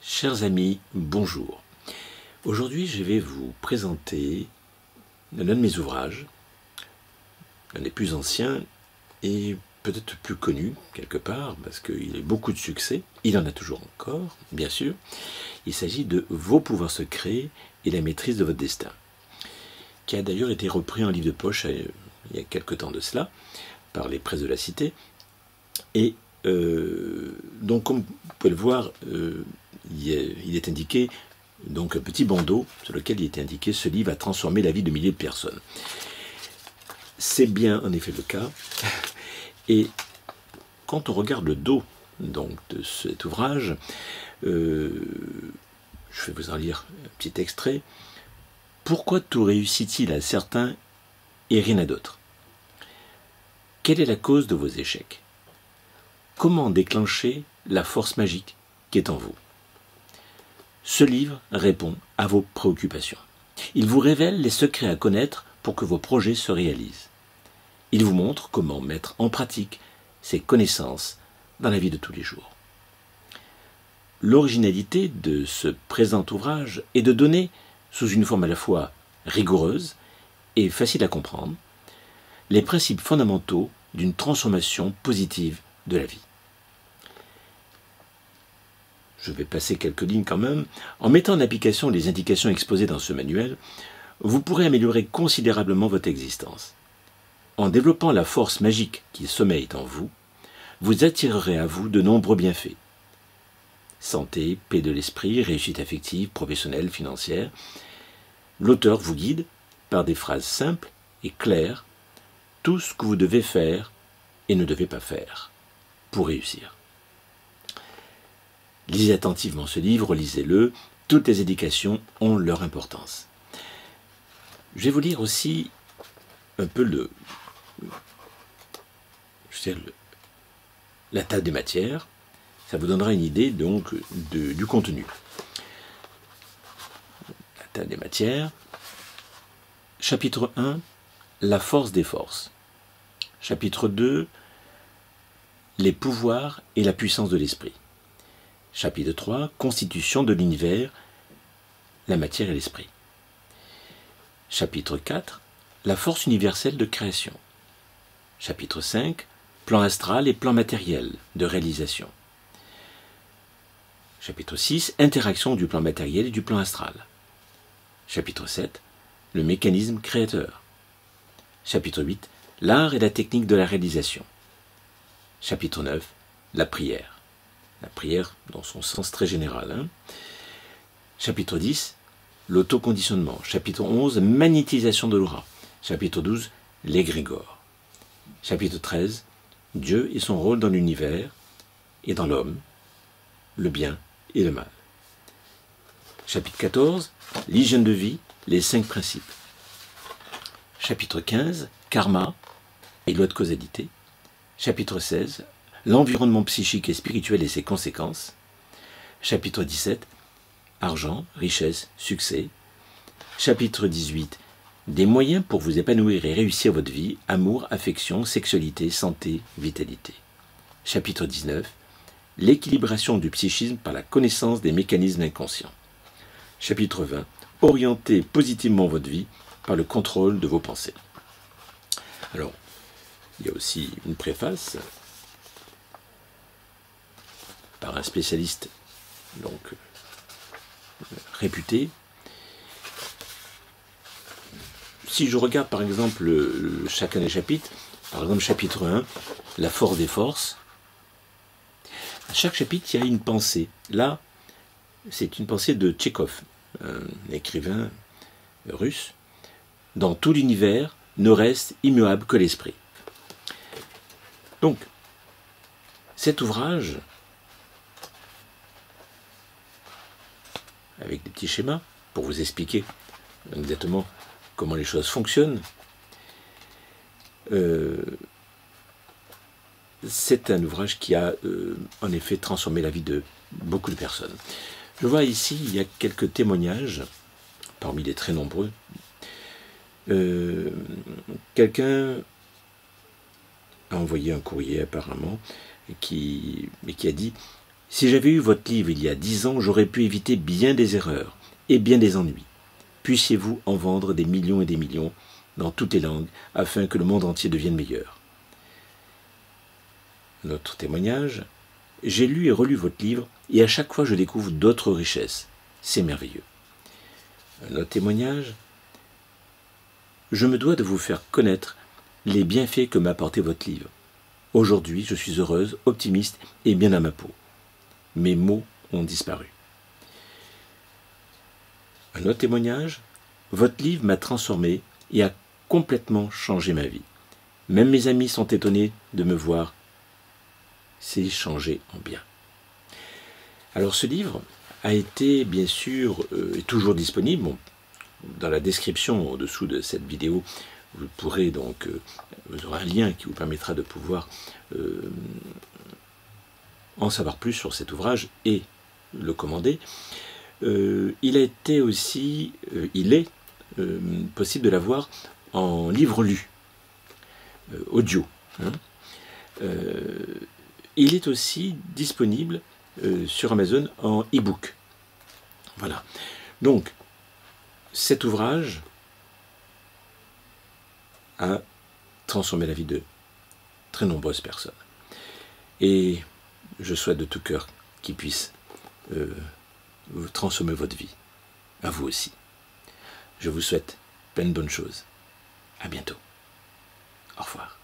Chers amis, bonjour. Aujourd'hui, je vais vous présenter l'un de mes ouvrages, l'un des plus anciens et peut-être plus connu quelque part, parce qu'il a eu beaucoup de succès. Il en a toujours encore, bien sûr. Il s'agit de Vos pouvoirs secrets et la maîtrise de votre destin, qui a d'ailleurs été repris en livre de poche il y a quelque temps de cela, par les presses de la Cité. Et donc, comme vous pouvez le voir, il est indiqué donc un petit bandeau sur lequel il est indiqué: ce livre a transformé la vie de milliers de personnes. C'est bien en effet le cas. Et quand on regarde le dos donc de cet ouvrage, je vais vous en lire un petit extrait. Pourquoi tout réussit-il à certains et rien à d'autres? Quelle est la cause de vos échecs? Comment déclencher la force magique qui est en vous? Ce livre répond à vos préoccupations. Il vous révèle les secrets à connaître pour que vos projets se réalisent. Il vous montre comment mettre en pratique ces connaissances dans la vie de tous les jours. L'originalité de ce présent ouvrage est de donner, sous une forme à la fois rigoureuse et facile à comprendre, les principes fondamentaux d'une transformation positive de la vie. Je vais passer quelques lignes quand même. En mettant en application les indications exposées dans ce manuel, vous pourrez améliorer considérablement votre existence. En développant la force magique qui sommeille en vous, vous attirerez à vous de nombreux bienfaits. Santé, paix de l'esprit, réussite affective, professionnelle, financière. L'auteur vous guide, par des phrases simples et claires, tout ce que vous devez faire et ne devez pas faire pour réussir. Lisez attentivement ce livre, lisez-le, toutes les indications ont leur importance. Je vais vous lire aussi un peu la table des matières. Ça vous donnera une idée donc du contenu. La table des matières. Chapitre 1, la force des forces. Chapitre 2, les pouvoirs et la puissance de l'esprit. Chapitre 3, constitution de l'univers, la matière et l'esprit. Chapitre 4, la force universelle de création. Chapitre 5, plan astral et plan matériel de réalisation. Chapitre 6, interaction du plan matériel et du plan astral. Chapitre 7, le mécanisme créateur. Chapitre 8, l'art et la technique de la réalisation. Chapitre 9, la prière. La prière dans son sens très général. Chapitre 10, l'autoconditionnement. Chapitre 11, magnétisation de l'aura. Chapitre 12, l'égrégore. Chapitre 13, Dieu et son rôle dans l'univers et dans l'homme, le bien et le mal. Chapitre 14, l'hygiène de vie, les 5 principes. Chapitre 15, karma et loi de causalité. Chapitre 16, l'environnement psychique et spirituel et ses conséquences. Chapitre 17, argent, richesse, succès. Chapitre 18, des moyens pour vous épanouir et réussir votre vie, amour, affection, sexualité, santé, vitalité. Chapitre 19, l'équilibration du psychisme par la connaissance des mécanismes inconscients. Chapitre 20, orienter positivement votre vie par le contrôle de vos pensées. Alors, il y a aussi une préface par un spécialiste donc réputé. Si je regarde par exemple chacun des chapitres, par exemple chapitre 1, la force des forces, à chaque chapitre il y a une pensée. Là, c'est une pensée de Tchekhov, un écrivain russe. Dans tout l'univers ne reste immuable que l'esprit. Donc, cet ouvrage, avec des petits schémas pour vous expliquer exactement comment les choses fonctionnent, c'est un ouvrage qui a en effet transformé la vie de beaucoup de personnes. Je vois ici, il y a quelques témoignages, parmi les très nombreux. Quelqu'un a envoyé un courrier apparemment, qui a dit: Si j'avais eu votre livre il y a 10 ans, j'aurais pu éviter bien des erreurs et bien des ennuis. Puissiez-vous en vendre des millions et des millions dans toutes les langues, afin que le monde entier devienne meilleur. Notre témoignage. J'ai lu et relu votre livre, et à chaque fois je découvre d'autres richesses. C'est merveilleux. Notre témoignage. Je me dois de vous faire connaître les bienfaits que m'a apporté votre livre. Aujourd'hui, je suis heureuse, optimiste et bien à ma peau. Mes maux ont disparu. Un autre témoignage. Votre livre m'a transformé et a complètement changé ma vie. Même mes amis sont étonnés de me voir. C'est changé en bien. Alors ce livre a été bien sûr est toujours disponible. Bon, dans la description au-dessous de cette vidéo, vous pourrez donc, vous aurez un lien qui vous permettra de pouvoir en savoir plus sur cet ouvrage et le commander. Il a été aussi, il est possible de l'avoir en livre lu, audio. Hein. Il est aussi disponible sur Amazon en e-book. Voilà. Donc, cet ouvrage a transformé la vie de très nombreuses personnes. Et je souhaite de tout cœur qu'il puisse transformer votre vie, à vous aussi. Je vous souhaite plein de bonnes choses. À bientôt. Au revoir.